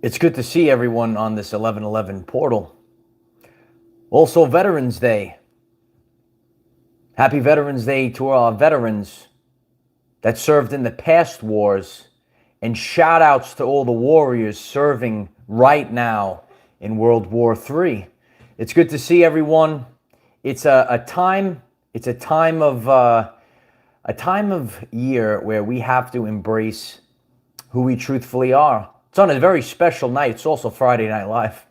It's good to see everyone on this 11/11 portal. Also, Veterans Day. Happy Veterans Day to our veterans that served in the past wars, and shout outs to all the warriors serving right now in World War III. It's good to see everyone. It's a time of year where we have to embrace who we truthfully are. It's on a very special night. It's also Friday Night Live.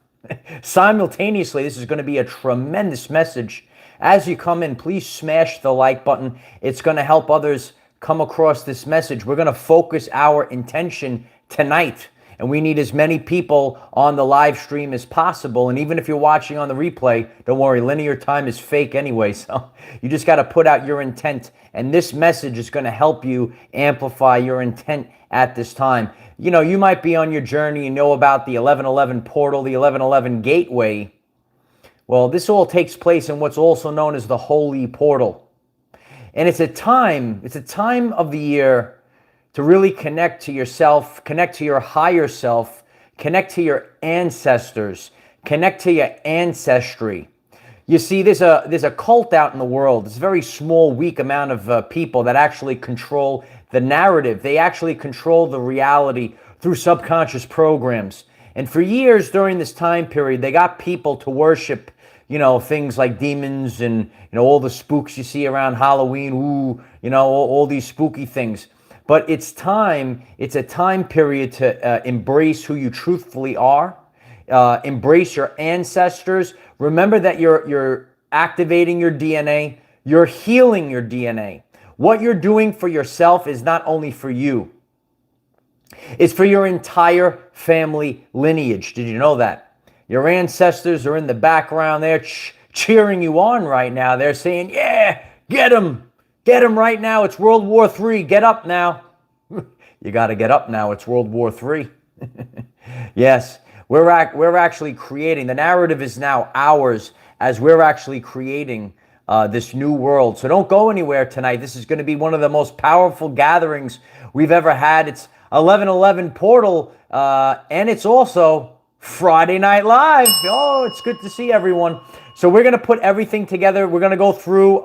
Simultaneously, this is going to be a tremendous message. As you come in, please smash the like button. It's going to help others come across this message. We're going to focus our intention tonight, and we need as many people on the live stream as possible. And even if you're watching on the replay, don't worry, linear time is fake anyway, so you just got to put out your intent, and this message is going to help you amplify your intent at this time. You know, you might be on your journey and know about the 11/11 portal, the 11/11 gateway. Well, this all takes place in what's also known as the Holy Portal. And it's a time of the year to really connect to yourself, connect to your higher self, connect to your ancestors, connect to your ancestry. You see, there's a cult out in the world. It's a very small, weak amount of people that actually control the narrative. They actually control the reality through subconscious programs. And for years during this time period, they got people to worship, things like demons and, all the spooks you see around Halloween, all these spooky things. But it's a time period to embrace who you truthfully are, embrace your ancestors. Remember that you're activating your DNA, you're healing your DNA. What you're doing for yourself is not only for you, it's for your entire family lineage. Did you know that? Your ancestors are in the background. They're cheering you on right now. They're saying, yeah, get him right now. It's World War III. Get up now. You got to get up now. It's World War III. Yes, we're actually creating. The narrative is now ours as we're actually creating this new world. So don't go anywhere tonight. This is going to be one of the most powerful gatherings we've ever had. It's 11/11 portal, and it's also Friday Night Live. Oh, it's good to see everyone. So we're going to put everything together. We're going to go through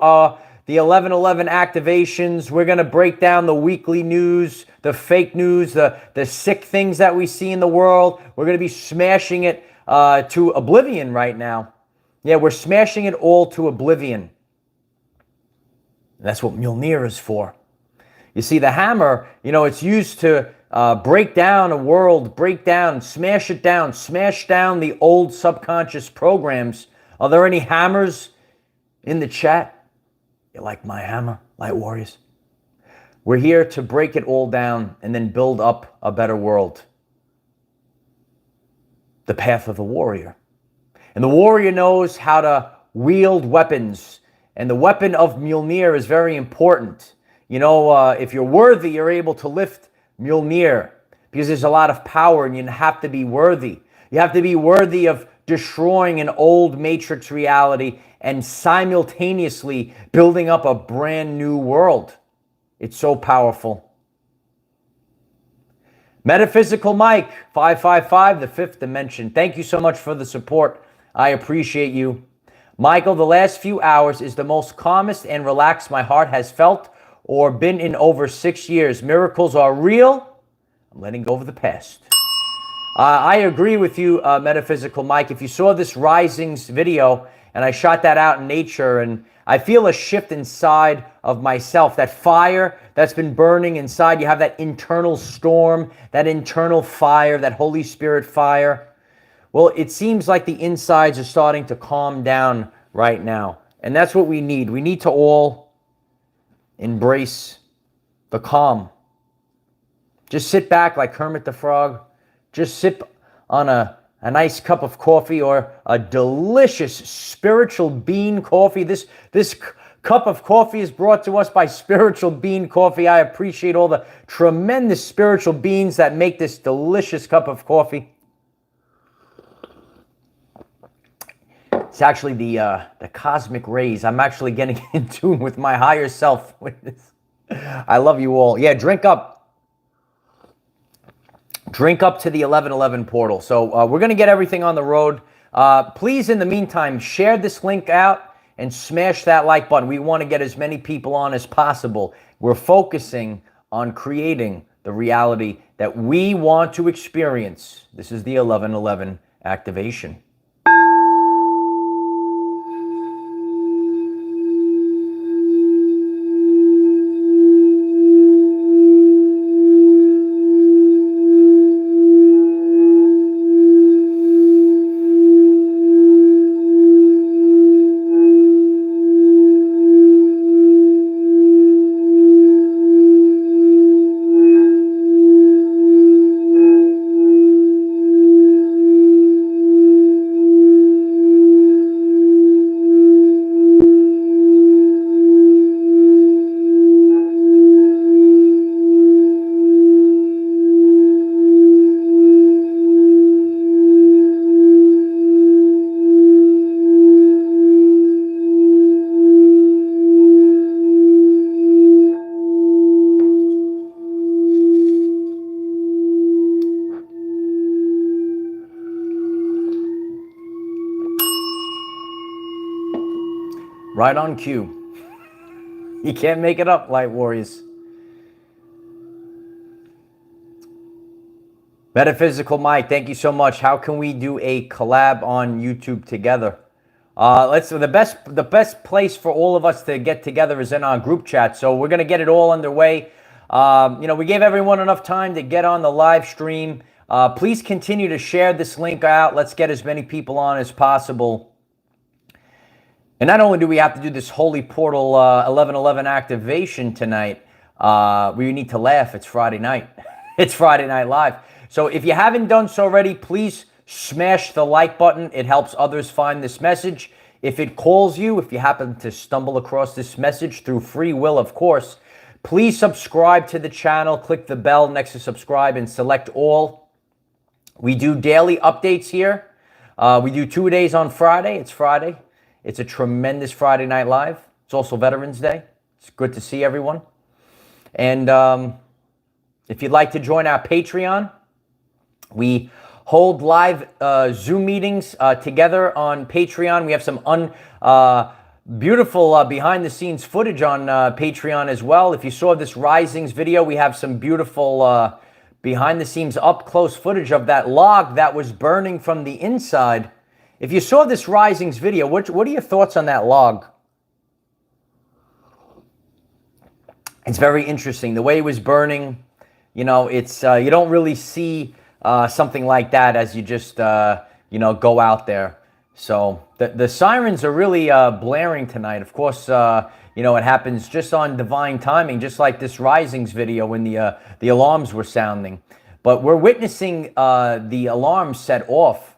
the 11/11 activations. We're going to break down the weekly news, the fake news, the sick things that we see in the world. We're going to be smashing it to oblivion right now. Yeah, we're smashing it all to oblivion. That's what Mjolnir is for. You see, the hammer, it's used to break down a world, smash it down, smash down the old subconscious programs. Are there any hammers in the chat? You like my hammer, Light Warriors? We're here to break it all down and then build up a better world. The path of the warrior. And the warrior knows how to wield weapons. And the weapon of Mjolnir is very important. If you're worthy, you're able to lift Mjolnir because there's a lot of power and you have to be worthy. You have to be worthy of destroying an old matrix reality and simultaneously building up a brand new world. It's so powerful. Metaphysical Mike, 555, the fifth dimension. Thank you so much for the support. I appreciate you. Michael, the last few hours is the most calmest and relaxed my heart has felt or been in over 6 years. Miracles are real. I'm letting go of the past. I agree with you, Metaphysical Mike. If you saw this Risings video, and I shot that out in nature, and I feel a shift inside of myself. That fire that's been burning inside, you have that internal storm, that internal fire, that Holy Spirit fire. Well, it seems like the insides are starting to calm down right now. And that's what we need. We need to all embrace the calm. Just sit back like Kermit the Frog. Just sip on a nice cup of coffee or a delicious spiritual bean coffee. This cup of coffee is brought to us by Spiritual Bean Coffee. I appreciate all the tremendous spiritual beans that make this delicious cup of coffee. It's actually the cosmic rays. I'm actually getting in tune with my higher self with this. I love you all. Yeah, drink up. drink up to the 1111 portal. So we're going to get everything on the road. Please, in the meantime, share this link out and smash that like button. We want to get as many people on as possible. We're focusing on creating the reality that we want to experience. This is the 1111 activation. Right on cue. You can't make it up, Light Warriors. Metaphysical Mike, thank you so much. How can we do a collab on YouTube together? The best place for all of us to get together is in our group chat. So we're gonna get it all underway. We gave everyone enough time to get on the live stream. Please continue to share this link out. Let's get as many people on as possible. And not only do we have to do this Holy Portal 1111 activation tonight, we need to laugh. It's Friday night. It's Friday Night Live. So if you haven't done so already, please smash the like button. It helps others find this message. If it calls you, if you happen to stumble across this message through free will, of course, please subscribe to the channel. Click the bell next to subscribe and select all. We do daily updates here. We do 2 days on Friday. It's Friday. It's a tremendous Friday Night Live. It's also Veterans Day. It's good to see everyone. And if you'd like to join our Patreon, we hold live Zoom meetings together on Patreon. We have some beautiful behind-the-scenes footage on Patreon as well. If you saw this Risings video, we have some beautiful behind-the-scenes up-close footage of that log that was burning from the inside. If you saw this Risings video, what are your thoughts on that log? It's very interesting. The way it was burning, it's you don't really see something like that as you just go out there. So the sirens are really blaring tonight. Of course, it happens just on divine timing, just like this Risings video when the alarms were sounding. But we're witnessing the alarms set off,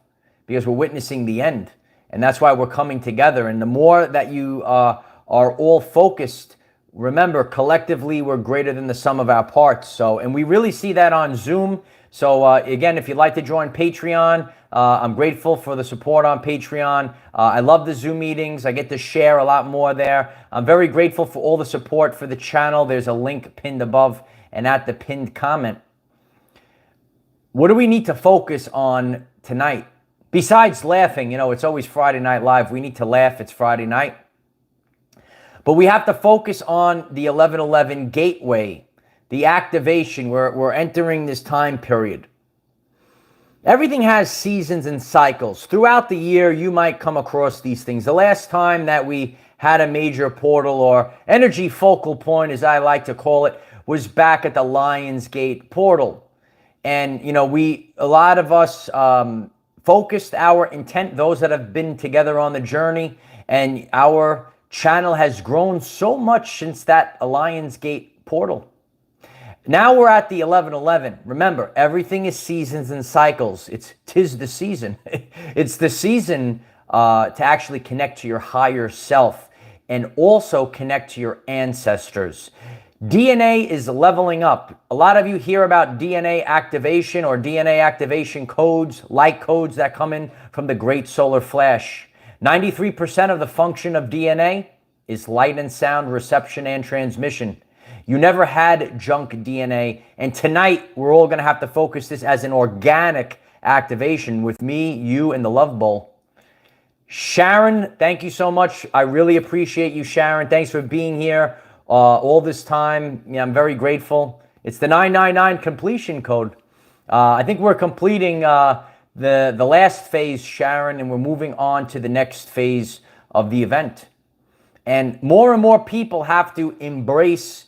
because we're witnessing the end. And that's why we're coming together. And the more that you are all focused, remember, collectively, we're greater than the sum of our parts. And we really see that on Zoom. So again, if you'd like to join Patreon, I'm grateful for the support on Patreon. I love the Zoom meetings. I get to share a lot more there. I'm very grateful for all the support for the channel. There's a link pinned above and at the pinned comment. What do we need to focus on tonight? Besides laughing, it's always Friday Night Live. We need to laugh. It's Friday night. But we have to focus on the 1111 gateway, the activation. We're entering this time period. Everything has seasons and cycles. Throughout the year, you might come across these things. The last time that we had a major portal, or energy focal point, as I like to call it, was back at the Lion's Gate portal. And, a lot of us focused our intent, those that have been together on the journey, and our channel has grown so much since that Lion's Gate portal. Now we're at the 1111. Remember, everything is seasons and cycles. Tis the season. It's the season to actually connect to your higher self and also connect to your ancestors. DNA is leveling up. A lot of you hear about DNA activation or DNA activation codes, light codes that come in from the great solar flash. 93% of the function of DNA is light and sound reception and transmission. You never had junk DNA. And tonight, we're all going to have to focus this as an organic activation with me, you, and the Love Bowl. Sharon, thank you so much. I really appreciate you, Sharon. Thanks for being here all this time. Yeah, I'm very grateful. It's the 999 completion code. I think we're completing the last phase, Sharon, and we're moving on to the next phase of the event. And more people have to embrace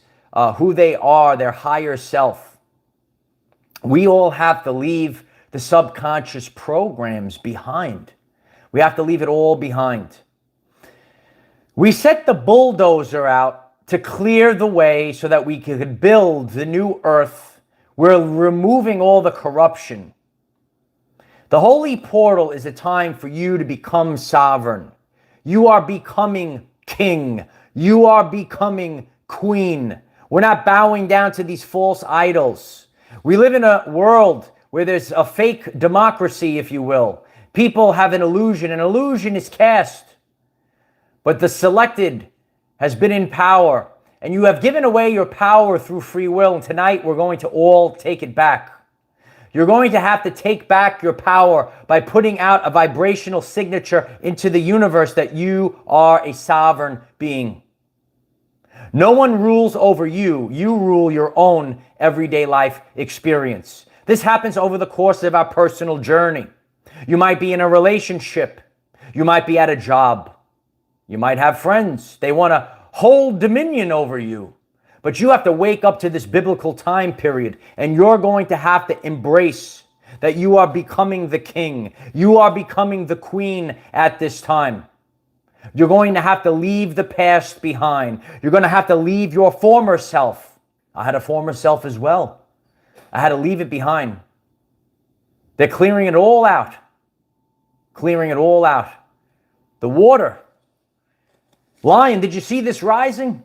who they are, their higher self. We all have to leave the subconscious programs behind. We have to leave it all behind. We set the bulldozer out to clear the way so that we could build the new earth. We're removing all the corruption. The holy portal is a time for you to become sovereign. You are becoming king. You are becoming queen. We're not bowing down to these false idols. We live in a world where there's a fake democracy, if you will. People have an illusion. An illusion is cast. But the selected has been in power. And you have given away your power through free will. And tonight we're going to all take it back. You're going to have to take back your power by putting out a vibrational signature into the universe that you are a sovereign being. No one rules over you. You rule your own everyday life experience. This happens over the course of our personal journey. You might be in a relationship. You might be at a job. You might have friends. They want to hold dominion over you. But you have to wake up to this biblical time period, and you're going to have to embrace that you are becoming the king. You are becoming the queen at this time. You're going to have to leave the past behind. You're going to have to leave your former self. I had a former self as well. I had to leave it behind. They're clearing it all out. Clearing it all out. The water. Lion, did you see this rising?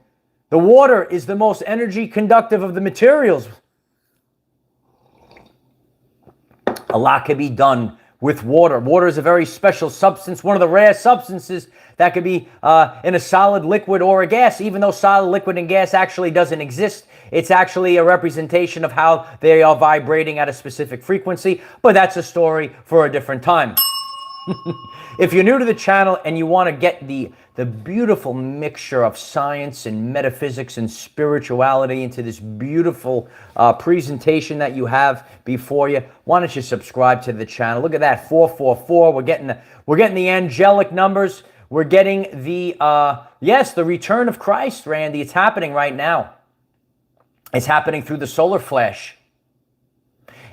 The water is the most energy conductive of the materials. A lot can be done with water. Water is a very special substance, one of the rare substances that could be in a solid, liquid, or a gas. Even though solid, liquid, and gas actually doesn't exist, it's actually a representation of how they are vibrating at a specific frequency. But that's a story for a different time. If you're new to the channel and you want to get the beautiful mixture of science and metaphysics and spirituality into this beautiful presentation that you have before you, why don't you subscribe to the channel? Look at that, 444. We're getting the angelic numbers. We're getting the the return of Christ, Randy. It's happening right now. It's happening through the solar flash.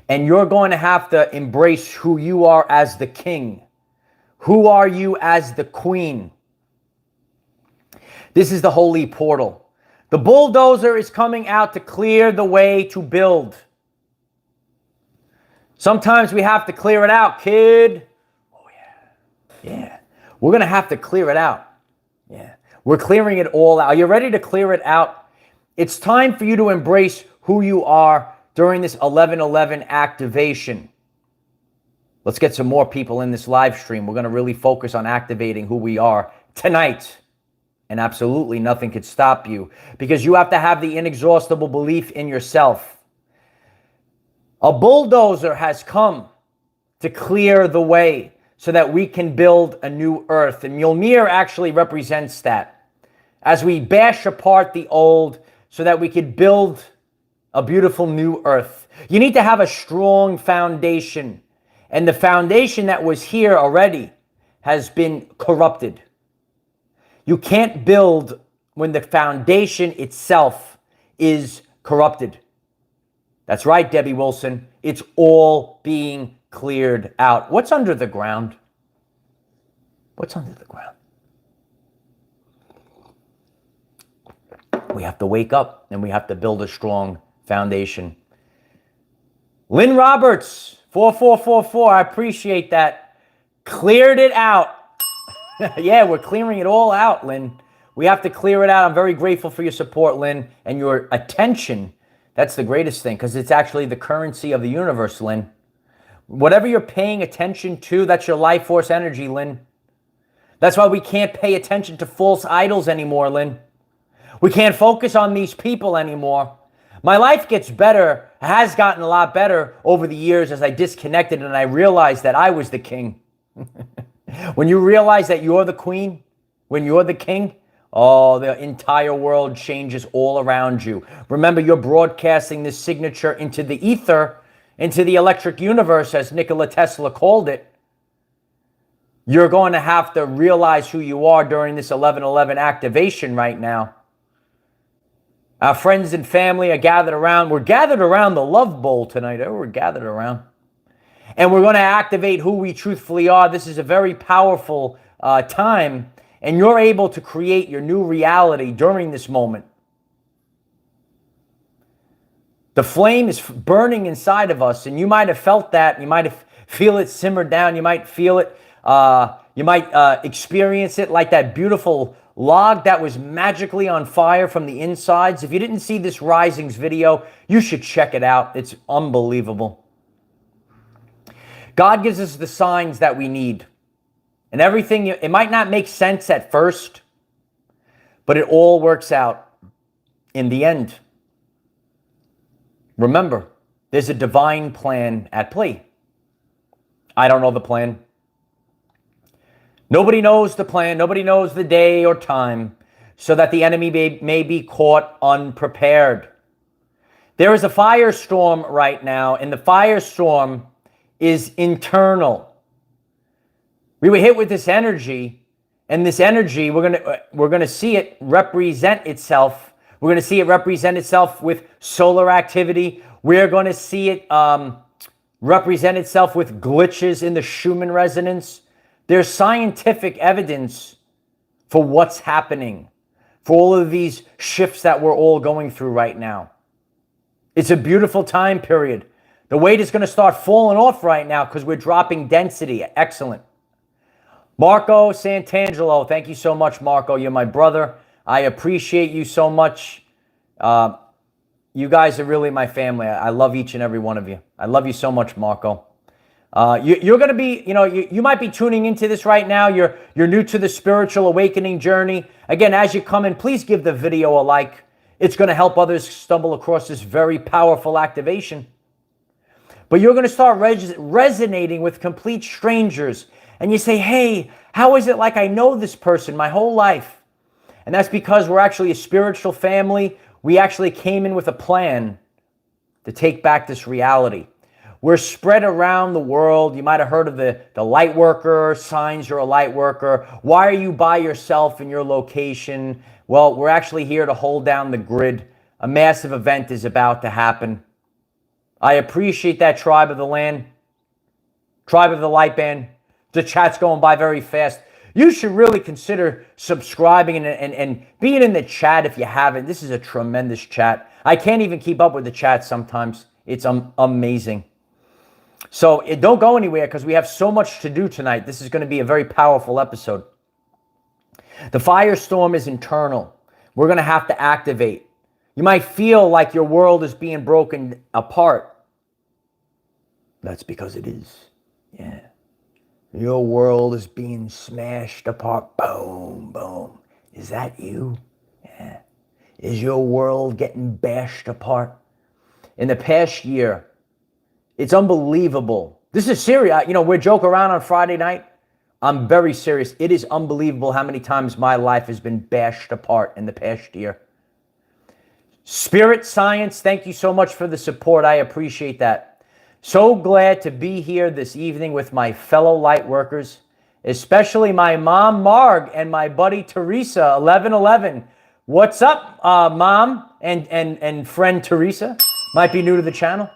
And you're going to have to embrace who you are as the king. Who are you as the queen? This is the holy portal. The bulldozer is coming out to clear the way to build. Sometimes we have to clear it out, kid. Oh, yeah. Yeah. We're going to have to clear it out. Yeah. We're clearing it all out. Are you ready to clear it out? It's time for you to embrace who you are during this 11/11 activation. Let's get some more people in this live stream. We're going to really focus on activating who we are tonight. And absolutely nothing could stop you because you have to have the inexhaustible belief in yourself. A bulldozer has come to clear the way so that we can build a new earth. And Mjolnir actually represents that. As we bash apart the old so that we could build a beautiful new earth. You need to have a strong foundation. And the foundation that was here already has been corrupted. You can't build when the foundation itself is corrupted. That's right, Debbie Wilson. It's all being cleared out. What's under the ground? What's under the ground? We have to wake up and we have to build a strong foundation. Lynn Roberts, 4444, I appreciate that. Cleared it out. Yeah, we're clearing it all out, Lynn. We have to clear it out. I'm very grateful for your support, Lynn, and your attention. That's the greatest thing because it's actually the currency of the universe, Lynn. Whatever you're paying attention to, that's your life force energy, Lynn. That's why we can't pay attention to false idols anymore, Lynn. We can't focus on these people anymore. My life gets better, has gotten a lot better over the years as I disconnected and I realized that I was the king. When you realize that you're the queen, when you're the king, oh, the entire world changes all around you. Remember, you're broadcasting this signature into the ether, into the electric universe, as Nikola Tesla called it. You're going to have to realize who you are during this 11/11 activation right now. Our friends and family are gathered around. We're gathered around the love bowl tonight. We're gathered around. And we're going to activate who we truthfully are. This is a very powerful time. And you're able to create your new reality during this moment. The flame is burning inside of us. And you might have felt that. You might have feel it simmer down. You might feel it. You might experience it like that beautiful log that was magically on fire from the insides. If you didn't see this Risings video, you should check it out. It's unbelievable. God gives us the signs that we need. And everything, it might not make sense at first, but it all works out in the end. Remember, there's a divine plan at play. I don't know the plan. Nobody knows the plan. Nobody knows the day or time, so that the enemy may be caught unprepared. There is a firestorm right now, and the firestorm is internal. We were hit with this energy, and this energy, we're gonna see it represent itself. We're gonna see it represent itself with solar activity. We're gonna see it represent itself with glitches in the Schumann resonance. There's scientific evidence for what's happening, for all of these shifts that we're all going through right now. It's a beautiful time period. The weight is going to start falling off right now because we're dropping density. Excellent. Marco Santangelo, thank you so much, Marco. You're my brother. I appreciate you so much. You guys are really my family. I love each and every one of you. I love you so much, Marco. You're going to be, you might be tuning into this right now. You're new to the spiritual awakening journey. Again, as you come in, please give the video a like. It's going to help others stumble across this very powerful activation. But you're going to start resonating with complete strangers. And you say, hey, how is it like I know this person my whole life? And that's because we're actually a spiritual family. We actually came in with a plan to take back this reality. We're spread around the world. You might have heard of the light worker, signs you're a light worker. Why are you by yourself in your location? Well, we're actually here to hold down the grid. A massive event is about to happen. I appreciate that, Tribe of the Land, Tribe of the Light Band. The chat's going by very fast. You should really consider subscribing and being in the chat if you haven't. This is a tremendous chat. I can't even keep up with the chat sometimes. It's amazing. So don't go anywhere because we have so much to do tonight. This is going to be a very powerful episode. The firestorm is internal. We're going to have to activate. You might feel like your world is being broken apart. That's because it is. Yeah. Your world is being smashed apart. Boom, boom. Is that you? Yeah. Is your world getting bashed apart? In the past year, it's unbelievable. This is serious. We joke around on Friday night. I'm very serious. It is unbelievable how many times my life has been bashed apart in the past year. Spirit Science, thank you so much for the support. I appreciate that. So glad to be here this evening with my fellow light workers, especially my mom, Marg, and my buddy, Teresa, 1111. What's up, Mom and friend Teresa? Might be new to the channel.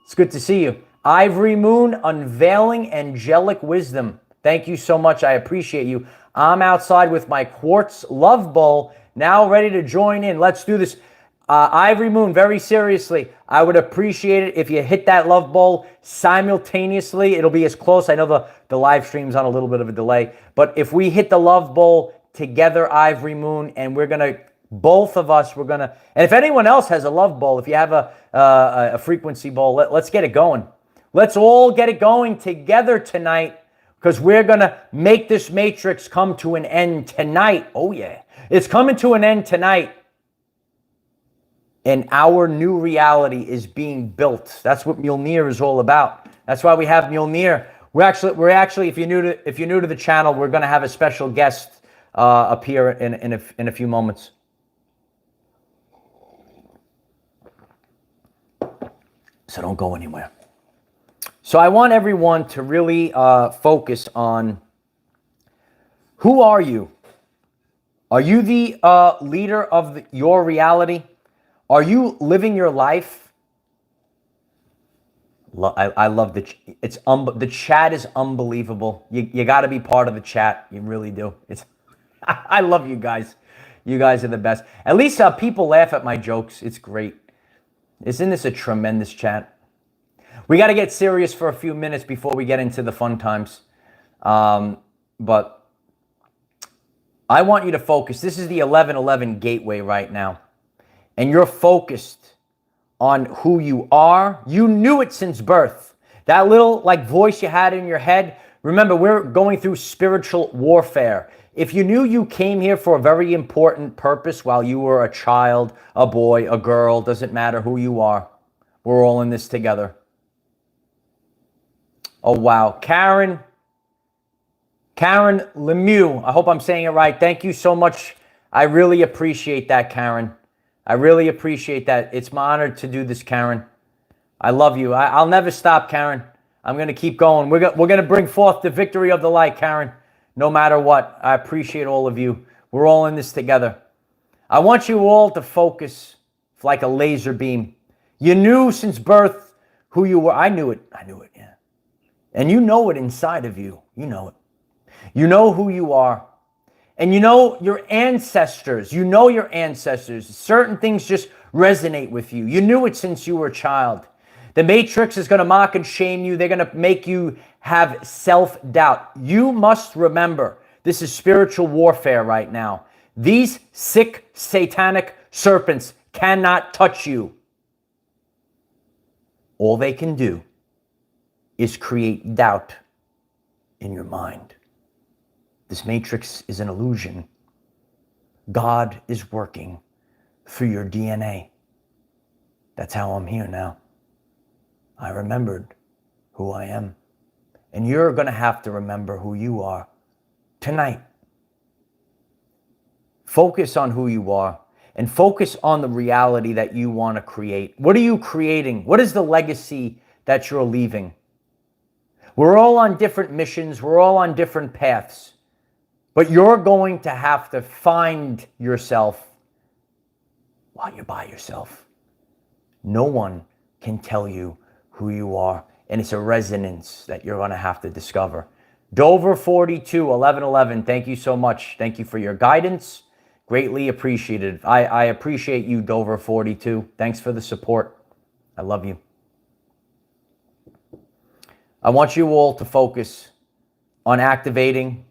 It's good to see you. Ivory Moon, Unveiling Angelic Wisdom. Thank you so much. I appreciate you. I'm outside with my quartz love bowl, now ready to join in. Let's do this. Ivory Moon, very seriously, I would appreciate it if you hit that love bowl simultaneously. It'll be as close. I know the live stream's on a little bit of a delay, but if we hit the love bowl together, Ivory Moon, and we're going to, both of us, we're going to, and if anyone else has a love bowl, if you have a frequency bowl, let's get it going. Let's all get it going together tonight because we're going to make this matrix come to an end tonight. Oh, yeah. It's coming to an end tonight. And our new reality is being built. That's what Mjolnir is all about. That's why we have Mjolnir. We're actually, if you're new to the channel, we're going to have a special guest appear in a few moments. So don't go anywhere. So I want everyone to really focus on, who are you? Are you the leader of your reality? Are you living your life? I love the chat is unbelievable. You got to be part of the chat. You really do. I love you guys. You guys are the best. At least people laugh at my jokes. It's great. Isn't this a tremendous chat? We got to get serious for a few minutes before we get into the fun times. But I want you to focus. This is the 1111 gateway right now. And you're focused on who you are. You knew it since birth. That little voice you had in your head. Remember, we're going through spiritual warfare. If you knew you came here for a very important purpose while you were a child, a boy, a girl, doesn't matter who you are. We're all in this together. Oh, wow. Karen Lemieux, I hope I'm saying it right. Thank you so much. I really appreciate that, Karen. I really appreciate that. It's my honor to do this, Karen. I love you. I'll never stop, Karen. I'm going to keep going. We're going to bring forth the victory of the light, Karen, no matter what. I appreciate all of you. We're all in this together. I want you all to focus like a laser beam. You knew since birth who you were. I knew it, yeah. And you know it inside of you. You know it. You know who you are. And you know your ancestors. You know your ancestors. Certain things just resonate with you. You knew it since you were a child. The Matrix is going to mock and shame you. They're going to make you have self-doubt. You must remember, this is spiritual warfare right now. These sick, satanic serpents cannot touch you. All they can do is create doubt in your mind. This matrix is an illusion. God is working through your DNA. That's how I'm here now. I remembered who I am. And you're going to have to remember who you are tonight. Focus on who you are and focus on the reality that you want to create. What are you creating? What is the legacy that you're leaving? We're all on different missions. We're all on different paths. But you're going to have to find yourself while you're by yourself. No one can tell you who you are. And it's a resonance that you're going to have to discover. Dover 42, 1111, thank you so much. Thank you for your guidance. Greatly appreciated. I appreciate you, Dover 42. Thanks for the support. I love you. I want you all to focus on activating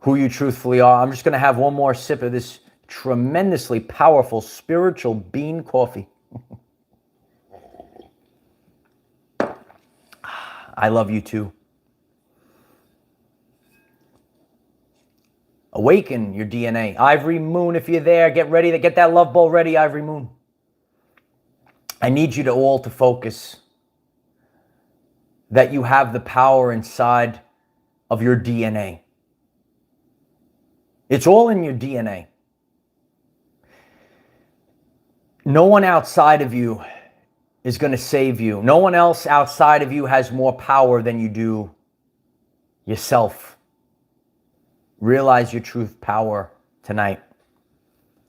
who you truthfully are. I'm just going to have one more sip of this tremendously powerful spiritual bean coffee. I love you too. Awaken your DNA. Ivory Moon, if you're there, get ready to get that love ball ready, Ivory Moon. I need you to all to focus that you have the power inside of your DNA. It's all in your DNA. No one outside of you is going to save you. No one else outside of you has more power than you do yourself. Realize your truth power tonight.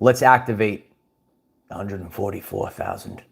Let's activate 144,000.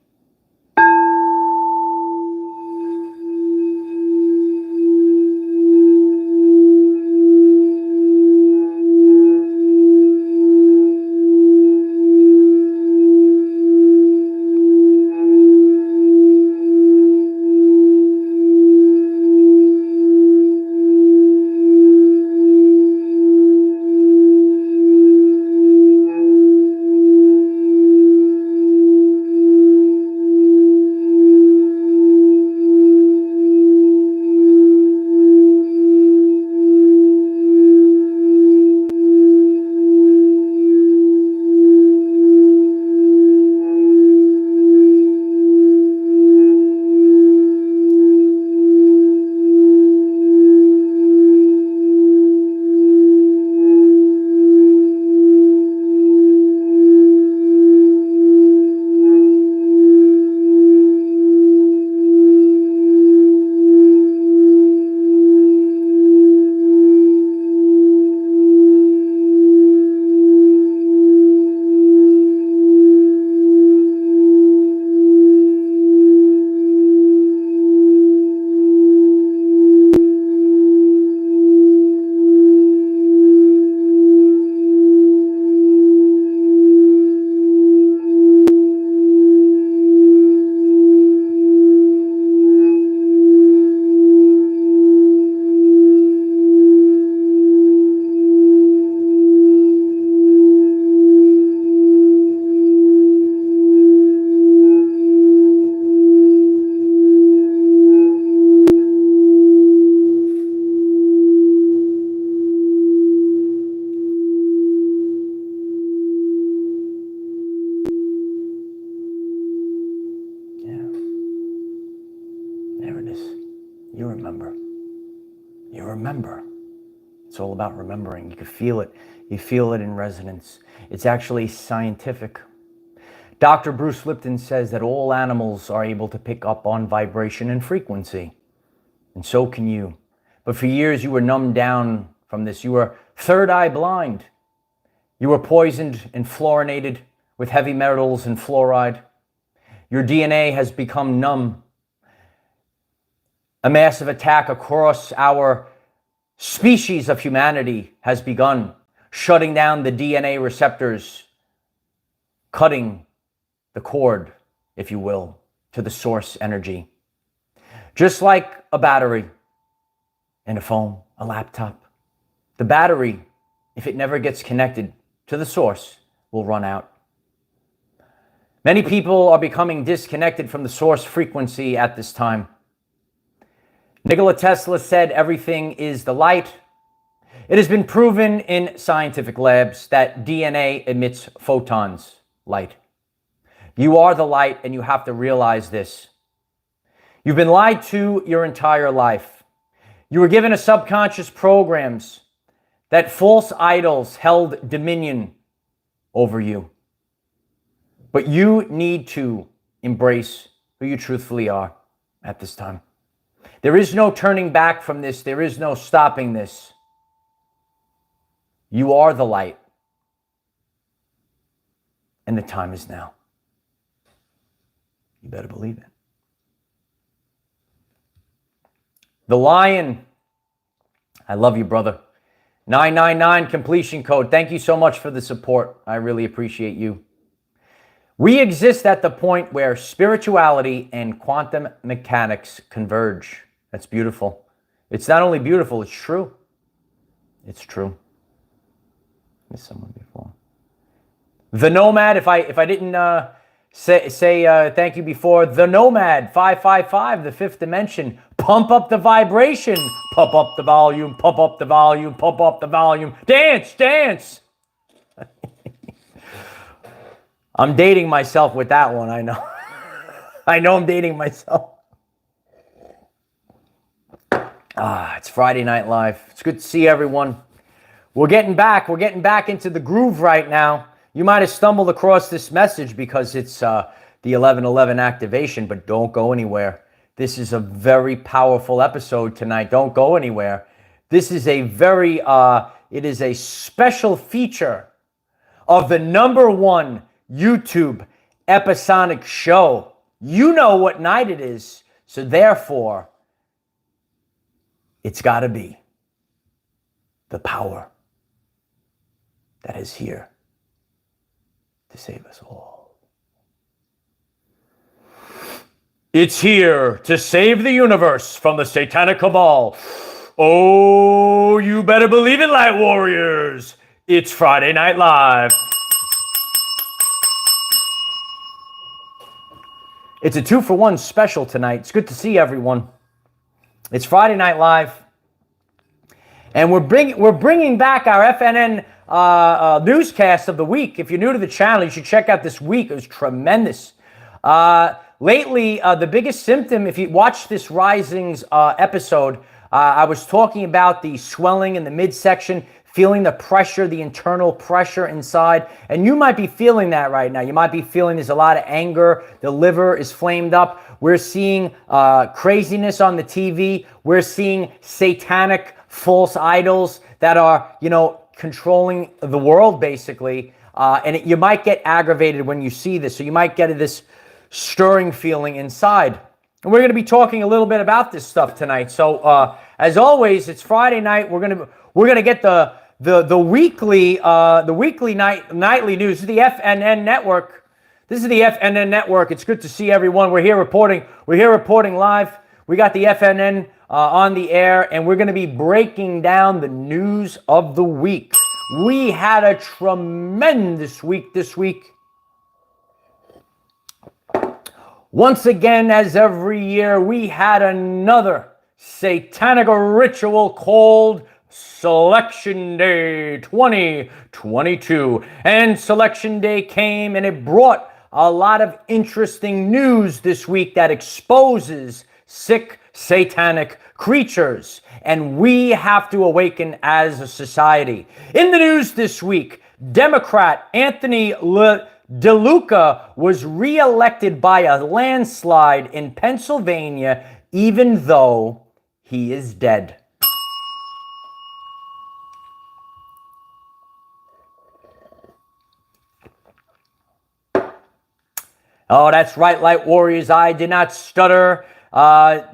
You remember. It's all about remembering. You can feel it. You feel it in resonance. It's actually scientific. Dr. Bruce Lipton says that all animals are able to pick up on vibration and frequency. And so can you. But for years you were numbed down from this. You were third eye blind. You were poisoned and fluorinated with heavy metals and fluoride. Your DNA has become numb. A massive attack across our species of humanity has begun, shutting down the DNA receptors, cutting the cord, if you will, to the source energy. Just like a battery in a phone, a laptop. The battery, if it never gets connected to the source, will run out. Many people are becoming disconnected from the source frequency at this time. Nikola Tesla said everything is the light. It has been proven in scientific labs that DNA emits photons, light. You are the light, and you have to realize this. You've been lied to your entire life. You were given a subconscious programs that false idols held dominion over you. But you need to embrace who you truthfully are at this time. There is no turning back from this. There is no stopping this. You are the light. And the time is now. You better believe it. The Lion. I love you, brother. 999 completion code. Thank you so much for the support. I really appreciate you. We exist at the point where spirituality and quantum mechanics converge. That's beautiful. It's not only beautiful, it's true. It's true. Missed someone before. The Nomad, if I didn't say thank you before, the Nomad 555, the fifth dimension. Pump up the vibration. Pump up the volume. Pump up the volume. Pump up the volume. Dance, dance. I'm dating myself with that one, I know. I know I'm dating myself. It's Friday Night Live. It's good to see everyone. We're getting back into the groove right now. You might have stumbled across this message because it's the 11:11 activation, but don't go anywhere. This is a very powerful episode tonight. Don't go anywhere. This is a very, it is a special feature of the #1 YouTube episonic show. You know what night it is, so therefore, it's got to be the power that is here to save us all. It's here to save the universe from the satanic cabal. Oh, you better believe it, Light Warriors. It's Friday Night Live. It's a 2-for-1 special tonight. It's good to see everyone. It's Friday Night Live. And we're bringing back our FNN newscast of the week. If you're new to the channel, you should check out this week. It was tremendous. Lately, the biggest symptom, if you watch this Risings episode, I was talking about the swelling in the midsection, feeling the pressure, the internal pressure inside. And you might be feeling that right now. You might be feeling there's a lot of anger. The liver is flamed up. We're seeing craziness on the TV. We're seeing satanic false idols that are, controlling the world, basically. You might get aggravated when you see this. So you might get this stirring feeling inside. And we're going to be talking a little bit about this stuff tonight. So as always, it's Friday night. We're gonna get the weekly nightly news. This is the FNN network. This is the FNN network. It's good to see everyone. We're here reporting live. We got the FNN on the air, and we're going to be breaking down the news of the week. We had a tremendous week this week. Once again, as every year, we had another satanic ritual called Selection Day 2022. And Selection Day came and it brought a lot of interesting news this week that exposes sick satanic creatures. And we have to awaken as a society. In the news this week, Democrat Anthony DeLuca was reelected by a landslide in Pennsylvania, even though he is dead. Oh, that's right, Light Warriors. I did not stutter.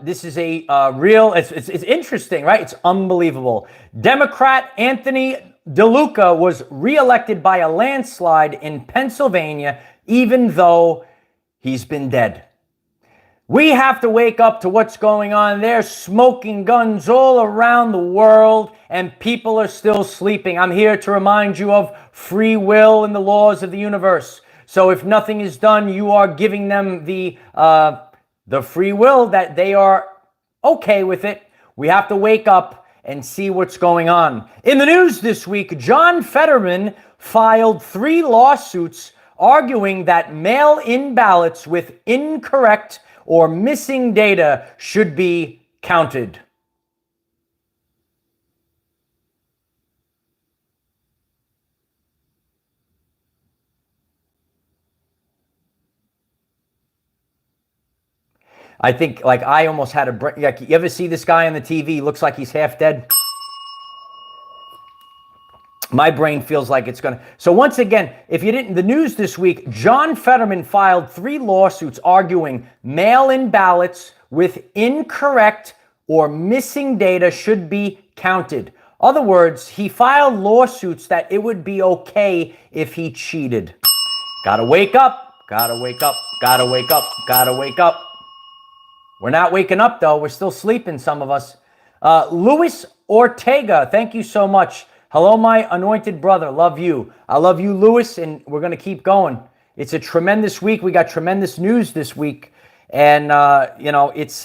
This is a real, it's interesting, right? It's unbelievable. Democrat Anthony DeLuca was reelected by a landslide in Pennsylvania, even though he's been dead. We have to wake up to what's going on. There's smoking guns all around the world, and people are still sleeping. I'm here to remind you of free will and the laws of the universe. So if nothing is done, you are giving them the free will that they are okay with it. We have to wake up and see what's going on. In the news this week, John Fetterman filed 3 lawsuits arguing that mail-in ballots with incorrect or missing data should be counted. I think, like, I almost had a break. Like, you ever see this guy on the TV? Looks like he's half dead. My brain feels like it's going to. So once again, if you didn't, the news this week, John Fetterman filed 3 lawsuits arguing mail-in ballots with incorrect or missing data should be counted. Other words, he filed lawsuits that it would be okay if he cheated. Gotta wake up, gotta wake up, gotta wake up, gotta wake up. We're not waking up, though. We're still sleeping, some of us. Luis Ortega, thank you so much. Hello, my anointed brother. Love you. I love you, Luis, and we're going to keep going. It's a tremendous week. We got tremendous news this week. And, it's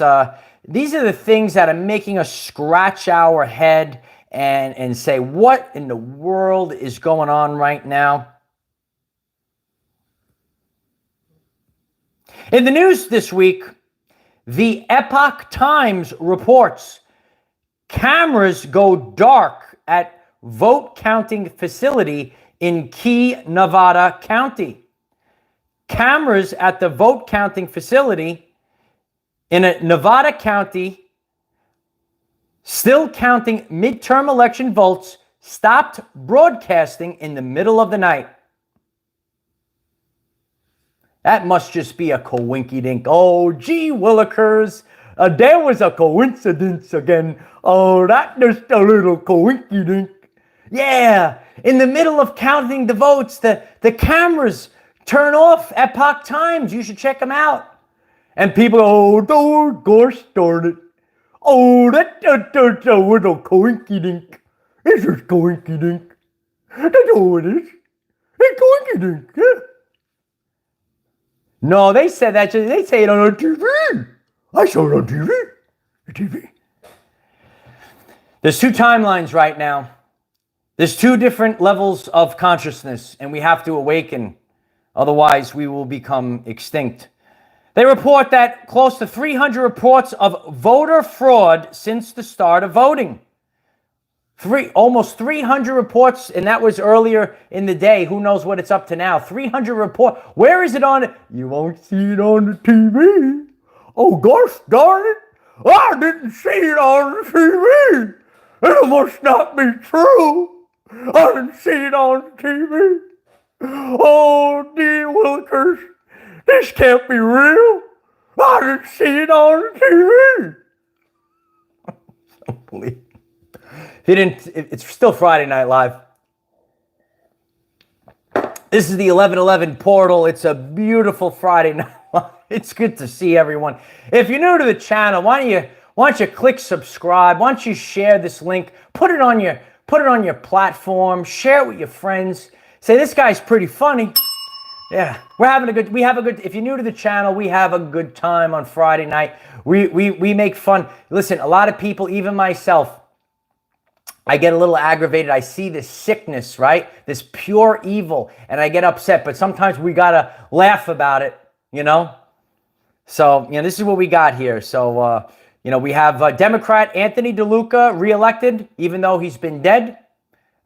these are the things that are making us scratch our head and say, what in the world is going on right now? In the news this week, the Epoch Times reports cameras go dark at vote counting facility in Key, Nevada County. Cameras at the vote counting facility in a Nevada County still counting midterm election votes stopped broadcasting in the middle of the night. That must just be a coinky-dink. Oh, gee willikers. There was a coincidence again. Oh, that's just a little coinky-dink. Yeah, in the middle of counting the votes, the cameras turn off. Epoch Times, you should check them out. And people go, oh, gosh darn it. Oh, that's a little coinky-dink. This is coinky-dink. That's all it is. It's coinky-dink, yeah. No, they said that. They say it on TV. I saw it on TV. TV. There's 2 timelines right now. There's 2 different levels of consciousness, and we have to awaken. Otherwise, we will become extinct. They report that close to 300 reports of voter fraud since the start of voting. Almost 300 reports, and that was earlier in the day. Who knows what it's up to now? 300 report. Where is it on? You won't see it on the TV. Oh, gosh darn it. I didn't see it on the TV. It must not be true. I didn't see it on the TV. Oh, dear willikers. This can't be real. I didn't see it on the TV. Unbelievable. If you didn't, it's still Friday Night Live. This is the 1111 portal. It's a beautiful Friday night live. It's good to see everyone. If you're new to the channel, why don't you click subscribe? Why don't you share this link? Put it on your platform. Share it with your friends. Say, this guy's pretty funny. Yeah, we have a good, if you're new to the channel, we have a good time on Friday night. We make fun. Listen, a lot of people, even myself, I get a little aggravated. I see this sickness, right? This pure evil, and I get upset. But sometimes we got to laugh about it, you know? So, this is what we got here. So, We have Democrat Anthony DeLuca reelected, even though he's been dead.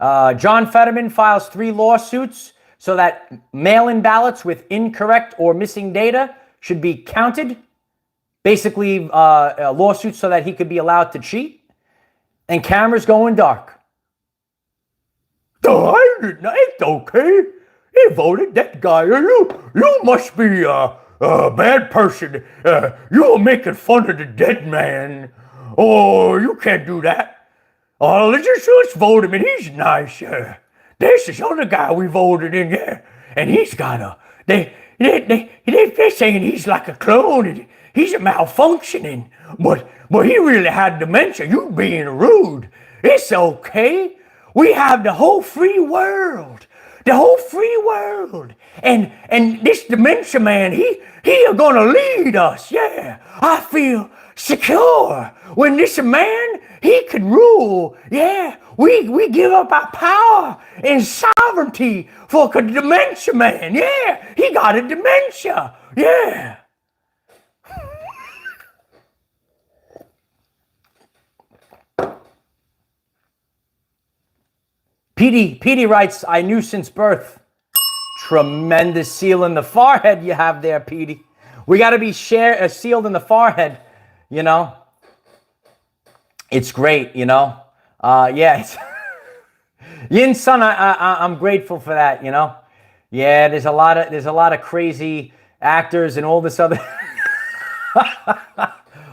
John Fetterman files 3 lawsuits so that mail-in ballots with incorrect or missing data should be counted. Basically, lawsuits so that he could be allowed to cheat. And cameras going dark. It's okay. He voted that guy. You must be a bad person. You're making fun of the dead man. Oh, you can't do that. Oh, let's vote him, and he's nice. There's this other guy we voted in there, and he's got they're saying he's like a clone, and he's a malfunctioning, but he really had dementia. You being rude. It's okay. We have the whole free world. The whole free world. And this dementia man, he gonna lead us. Yeah. I feel secure. When this man, he could rule. Yeah. We give up our power and sovereignty for the dementia man. Yeah. He got a dementia. Yeah. PD writes, I knew since birth. Tremendous seal in the forehead you have there, PD. We got to be sealed in the forehead, It's great, Yeah, it's Yin Sun, I'm grateful for that, Yeah, there's a lot of crazy actors and all this other.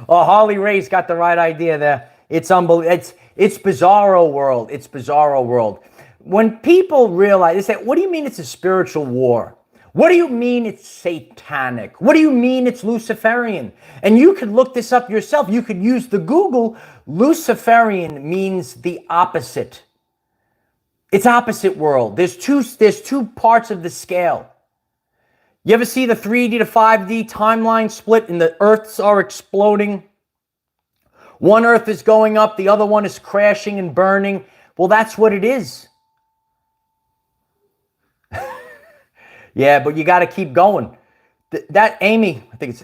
Oh, Harley Ray's got the right idea there. It's unbelievable. It's bizarro world. It's bizarro world. When people realize, they say, what do you mean it's a spiritual war? What do you mean it's satanic? What do you mean it's Luciferian? And you could look this up yourself. You could use the Google. Luciferian means the opposite. It's opposite world. There's two parts of the scale. You ever see the 3D to 5D timeline split and the Earths are exploding? One Earth is going up, the other one is crashing and burning. Well, that's what it is. Yeah, but you got to keep going. That Amy, I think it's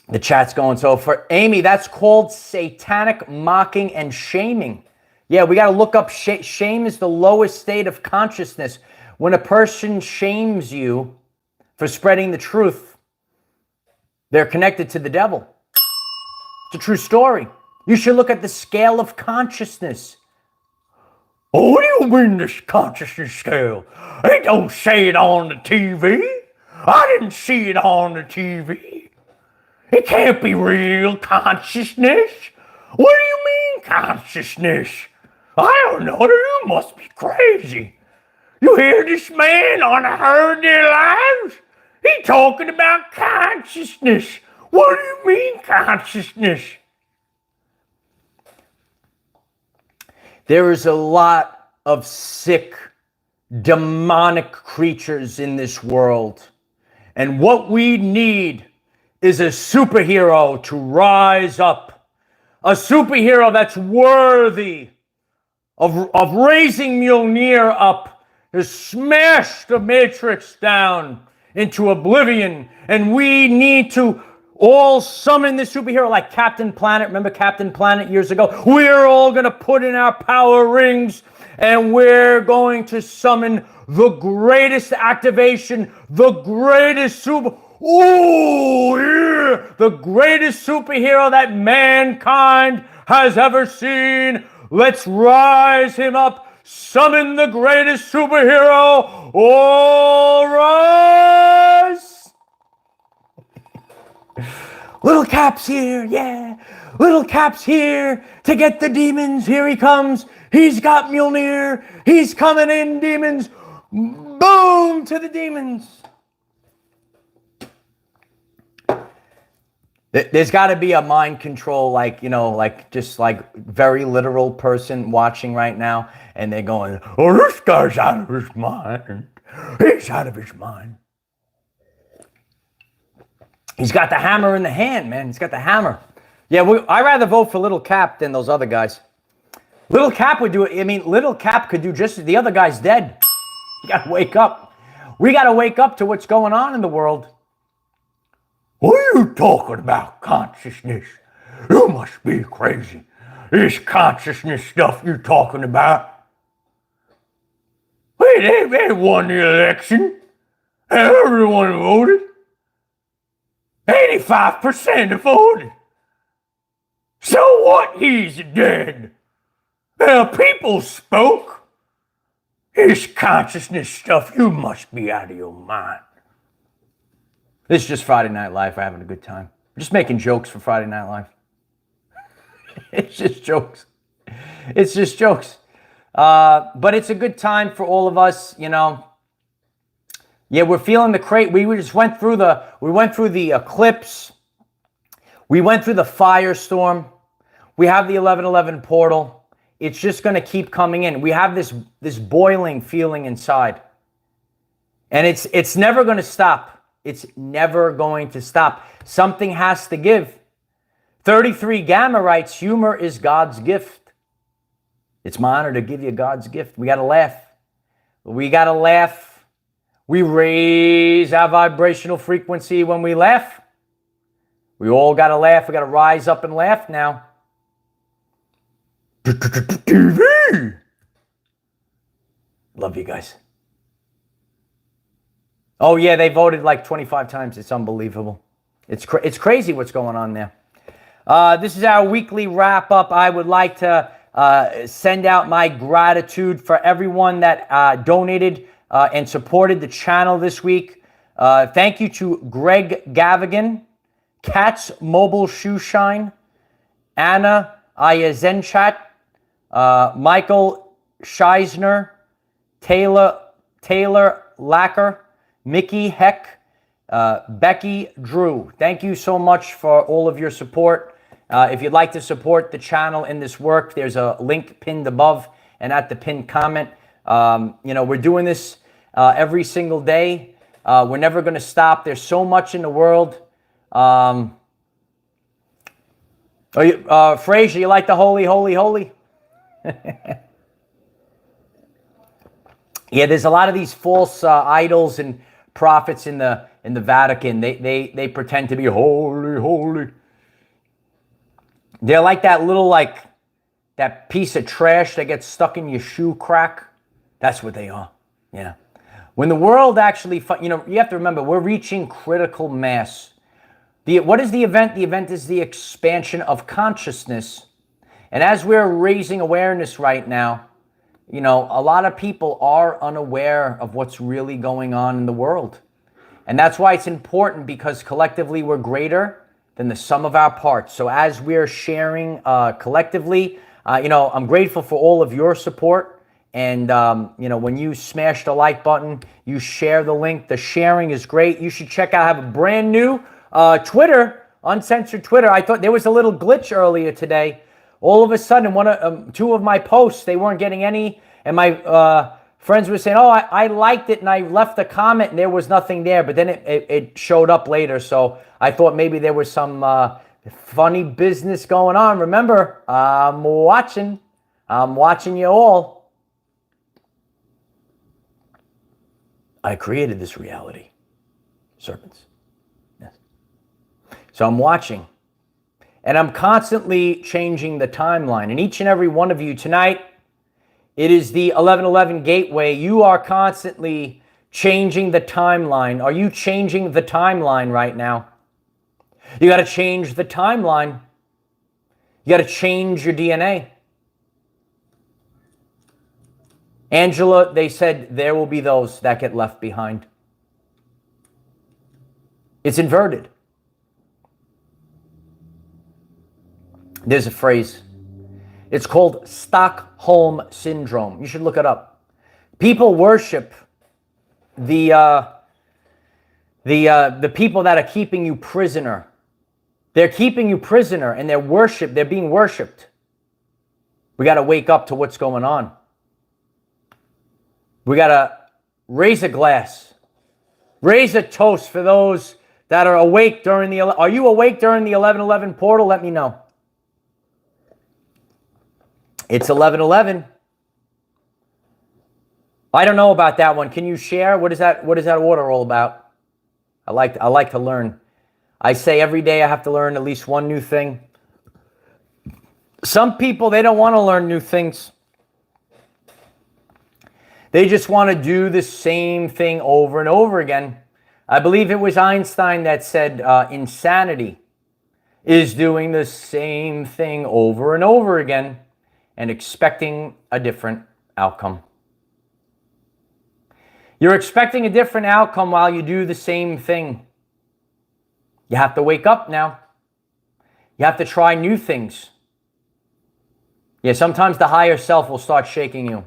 the chat's going. So for Amy, that's called satanic mocking and shaming. Yeah, we got to look up. Shame is the lowest state of consciousness. When a person shames you for spreading the truth, they're connected to the devil. It's a true story. You should look at the scale of consciousness. Oh, what do you mean this consciousness scale? They don't say it on the TV. I didn't see it on the TV. It can't be real consciousness. What do you mean consciousness? I don't know. You must be crazy. You hear this man on a Heard Their Lives? He talking about consciousness. What do you mean consciousness? There is a lot of sick, demonic creatures in this world. And what we need is a superhero to rise up. A superhero that's worthy of raising Mjolnir up to smash the Matrix down into oblivion. And we need to all summon the superhero like Captain Planet. Remember Captain Planet years ago? We're all going to put in our power rings and we're going to summon the greatest activation, the greatest the greatest superhero that mankind has ever seen. Let's rise him up. Summon the greatest superhero. All rise. Little Cap's here, yeah. Little Cap's here to get the demons. Here he comes. He's got Mjolnir. He's coming in, demons. Boom to the demons. There's got to be a mind control, just very literal person watching right now. And they're going, oh, this guy's out of his mind. He's out of his mind. He's got the hammer in the hand, man. He's got the hammer. Yeah, I'd rather vote for Little Cap than those other guys. Little Cap would do it. I mean, Little Cap could do just... The other guy's dead. You got to wake up. We got to wake up to what's going on in the world. What are you talking about, consciousness? You must be crazy. This consciousness stuff you're talking about. They won the election. Everyone voted. 85% voted. So what? He's dead. The people spoke. This consciousness stuff, you must be out of your mind. This is just Friday Night Live. We're having a good time. I'm just making jokes for Friday Night Live. It's just jokes. It's just jokes. But it's a good time for all of us, you know. Yeah, we're feeling the crate. We just went through the eclipse. We went through the firestorm. We have the 11:11 portal. It's just going to keep coming in. We have this boiling feeling inside. And it's never going to stop. It's never going to stop. Something has to give. 33 Gamma writes, humor is God's gift. It's my honor to give you God's gift. We got to laugh. We got to laugh. We raise our vibrational frequency when we laugh. We all got to laugh. We got to rise up and laugh now. TV. Love you guys. Oh yeah, they voted like 25 times. It's unbelievable. It's crazy what's going on there. This is our weekly wrap up. I would like to send out my gratitude for everyone that donated and supported the channel this week. Thank you to Greg Gavigan, Cats Mobile Shoe Shine, Anna Ayazenchat, Michael Scheisner, Taylor Lacker, Mickey Heck, Becky Drew. Thank you so much for all of your support. If you'd like to support the channel in this work, there's a link pinned above and at the pinned comment. You know, we're doing this every single day. We're never going to stop. There's so much in the world. Frazier, you like the holy, holy, holy? Yeah, there's a lot of these false idols and prophets in the Vatican. They pretend to be holy, holy. They're like that little, like, that piece of trash that gets stuck in your shoe crack. That's what they are. Yeah. When the world actually, you know, you have to remember, we're reaching critical mass. What is the event? The event is the expansion of consciousness. And as we're raising awareness right now, you know, a lot of people are unaware of what's really going on in the world. And that's why it's important, because collectively we're greater than the sum of our parts. So as we're sharing collectively, you know, I'm grateful for all of your support. And, you know, when you smash the like button, you share the link. The sharing is great. You should check out, I have a brand new Twitter, uncensored Twitter. I thought there was a little glitch earlier today. All of a sudden, two of my posts, they weren't getting any. And my friends were saying, oh, I liked it and I left a comment and there was nothing there. But then it showed up later. So I thought maybe there was some funny business going on. Remember, I'm watching. I'm watching you all. I created this reality. Serpents. Yes. So I'm watching. And I'm constantly changing the timeline. And each and every one of you tonight, it is the 11:11 gateway. You are constantly changing the timeline. Are you changing the timeline right now? You got to change the timeline. You got to change your DNA. Angela, they said there will be those that get left behind. It's inverted. There's a phrase. It's called Stockholm Syndrome. You should look it up. People worship the people that are keeping you prisoner. They're keeping you prisoner and they're being worshipped. We got to wake up to what's going on. We got to raise a glass. Raise a toast for those that are awake during the... Are you awake during the 11:11 portal? Let me know. It's 11:11. I don't know about that one. Can you share? What is that order all about? I like to learn. I say every day I have to learn at least one new thing. Some people, they don't want to learn new things. They just want to do the same thing over and over again. I believe it was Einstein that said insanity is doing the same thing over and over again and expecting a different outcome. You're expecting a different outcome while you do the same thing. You have to wake up now. You have to try new things. Yeah, sometimes the higher self will start shaking you. You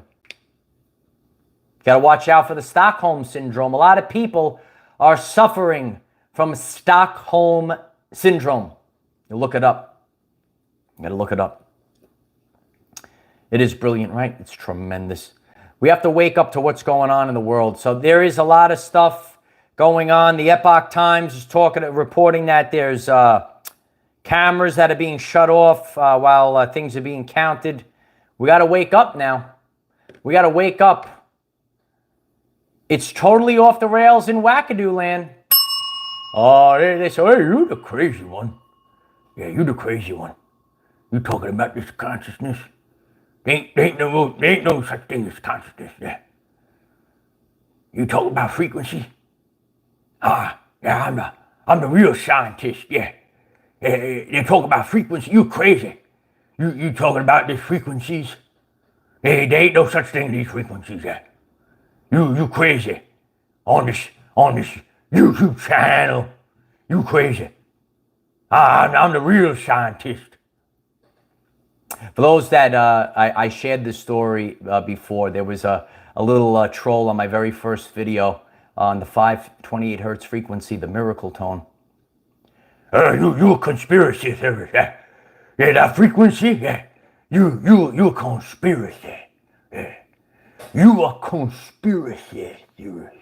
got to watch out for the Stockholm Syndrome. A lot of people are suffering from Stockholm Syndrome. You look it up. You got to look it up. It is brilliant, right? It's tremendous. We have to wake up to what's going on in the world. So there is a lot of stuff going on. The Epoch Times is reporting that there's cameras that are being shut off while things are being counted. We got to wake up now. We got to wake up. It's totally off the rails in wackadoo land. Oh, they say, hey, you the crazy one. Yeah, you the crazy one. You talking about this consciousness? There ain't no such thing as consciousness. Yeah. You talk about frequency? Yeah, I'm the real scientist. Yeah. They talk about frequency. You crazy. You talking about these frequencies? Hey, there ain't no such thing as these frequencies. Yeah. You crazy on this YouTube channel. You crazy. I'm the real scientist. For those that I shared this story before, there was a little troll on my very first video on the 528 hertz frequency, the miracle tone. You a conspiracy theorist. Yeah, that frequency. Yeah, you a conspiracy. Yeah. You a conspiracy theorist.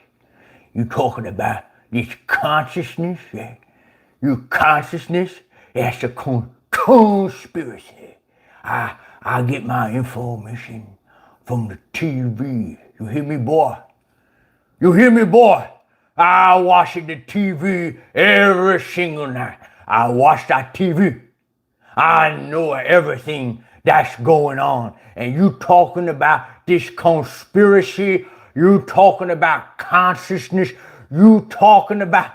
You talking about this consciousness, yeah? Your consciousness, that's a conspiracy. I get my information from the TV. You hear me, boy? You hear me, boy? I watch the TV every single night. I watch that TV. I know everything that's going on. And you talking about this conspiracy, you talking about consciousness, you talking about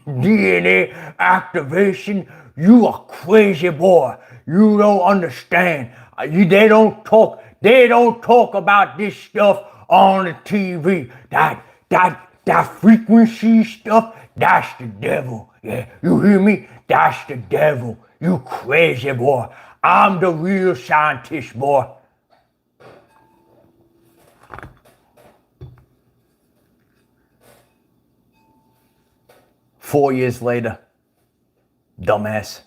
DNA activation, you a crazy boy. You don't understand. They don't talk about this stuff on the TV. That frequency stuff, that's the devil. Yeah, you hear me? That's the devil. You crazy boy. I'm the real scientist, boy. Four years later, dumbass.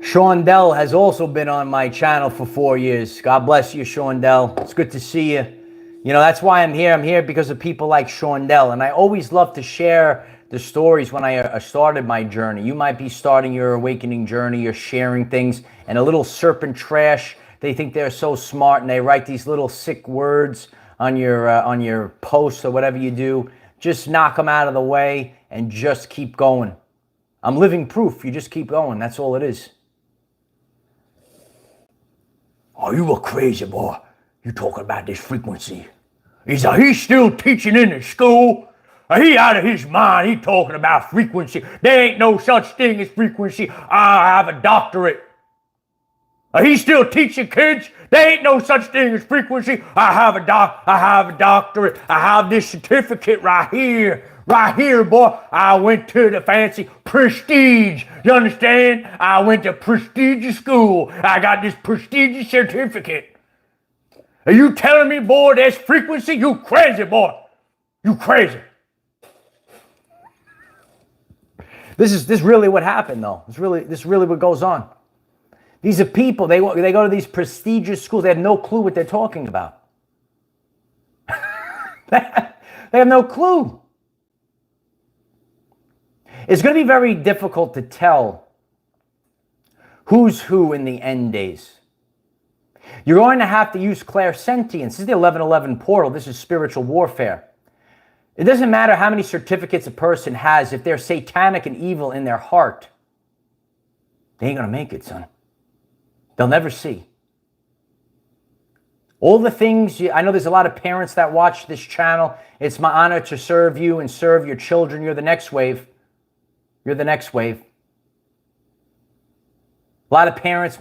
Shondell has also been on my channel for 4 years. God bless you, Shondell. It's good to see you. You know, that's why I'm here. I'm here because of people like Shondell. And I always love to share the stories when I started my journey. You might be starting your awakening journey. You're sharing things. And a little serpent trash, they think they're so smart and they write these little sick words on your posts or whatever you do. Just knock them out of the way and just keep going. I'm living proof. You just keep going. That's all it is. Oh, you a crazy boy. You talking about this frequency. He still teaching in the school? He out of his mind. He talking about frequency. There ain't no such thing as frequency. I have a doctorate. He still teaching kids? There ain't no such thing as frequency. I have a doctorate. I have this certificate right here. Right here, boy. I went to the fancy prestige. You understand? I went to prestigious school. I got this prestigious certificate. Are you telling me, boy, that's frequency? You crazy, boy. You crazy. This is really what happened, though. This is really what goes on. These are people, they go to these prestigious schools. They have no clue what they're talking about. They have no clue. It's going to be very difficult to tell who's who in the end days. You're going to have to use clairsentience. This is the 1111 portal. This is spiritual warfare. It doesn't matter how many certificates a person has. If they're satanic and evil in their heart, they ain't going to make it, son. They'll never see. All the things, I know there's a lot of parents that watch this channel. It's my honor to serve you and serve your children. You're the next wave. You're the next wave. A lot of parents,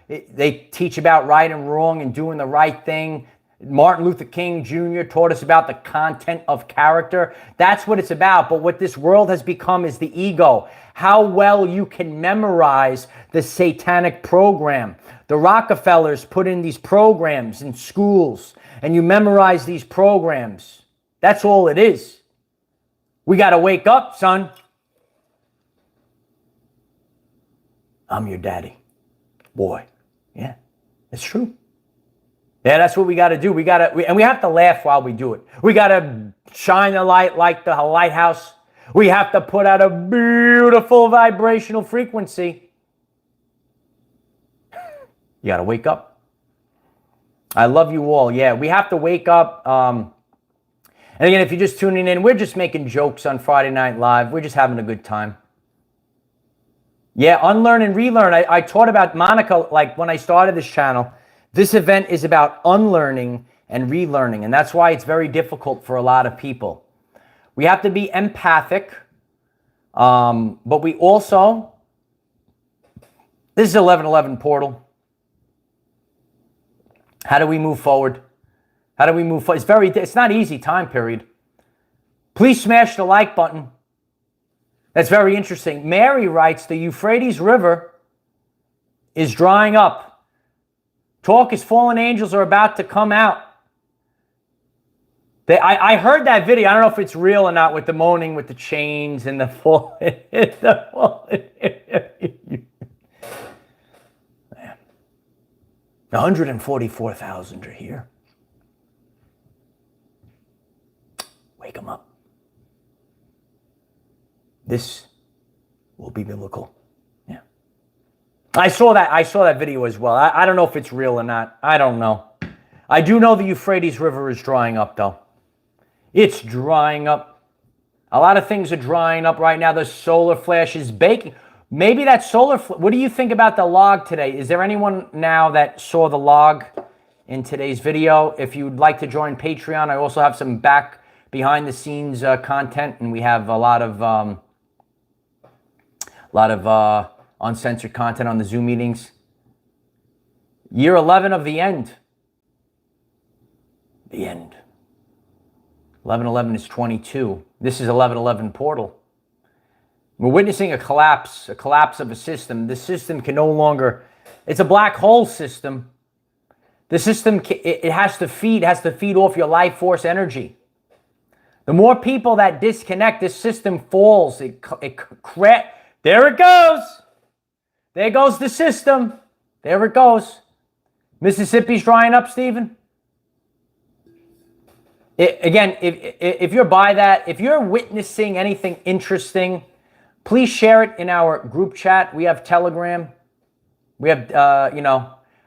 they teach about right and wrong and doing the right thing. Martin Luther King Jr. taught us about the content of character. That's what it's about. But what this world has become is the ego. How well you can memorize the satanic program. The Rockefellers put in these programs in schools, and you memorize these programs. That's all it is. We got to wake up, son. I'm your daddy. Boy. Yeah, it's true. Yeah, that's what we got to do. And we have to laugh while we do it. We got to shine the light like the lighthouse. We have to put out a beautiful vibrational frequency. You got to wake up. I love you all. Yeah, we have to wake up. And again, if you're just tuning in, we're just making jokes on Friday Night Live. We're just having a good time. Yeah, unlearn and relearn. I taught about Monica, like when I started this channel. This event is about unlearning and relearning, and that's why it's very difficult for a lot of people. We have to be empathic, but we also, this is 1111 portal. How do we move forward? How do we move forward? It's not easy time period. Please smash the like button. That's very interesting. Mary writes, the Euphrates River is drying up. Talk is fallen angels are about to come out. I heard that video. I don't know if it's real or not with the moaning with the chains and the fall. 144,000 are here. Wake them up. This will be biblical. Yeah. I saw that video as well. I don't know if it's real or not. I don't know. I do know the Euphrates River is drying up, though. It's drying up. A lot of things are drying up right now. The solar flash is baking. Maybe that solar flash. What do you think about the log today? Is there anyone now that saw the log in today's video? If you'd like to join Patreon, I also have some behind the scenes content, and we have a lot of uncensored content on the Zoom meetings. Year 11 of the end. The end. 1111 is 22. This is 1111 portal. We're witnessing a collapse of a system. The system can no longer, it's a black hole system. The system, it has to feed off your life force energy. The more people that disconnect, this system falls. There it goes. There goes the system. There it goes. Mississippi's drying up, Stephen. Again, if you're by that, if you're witnessing anything interesting, please share it in our group chat. We have Telegram. We have, I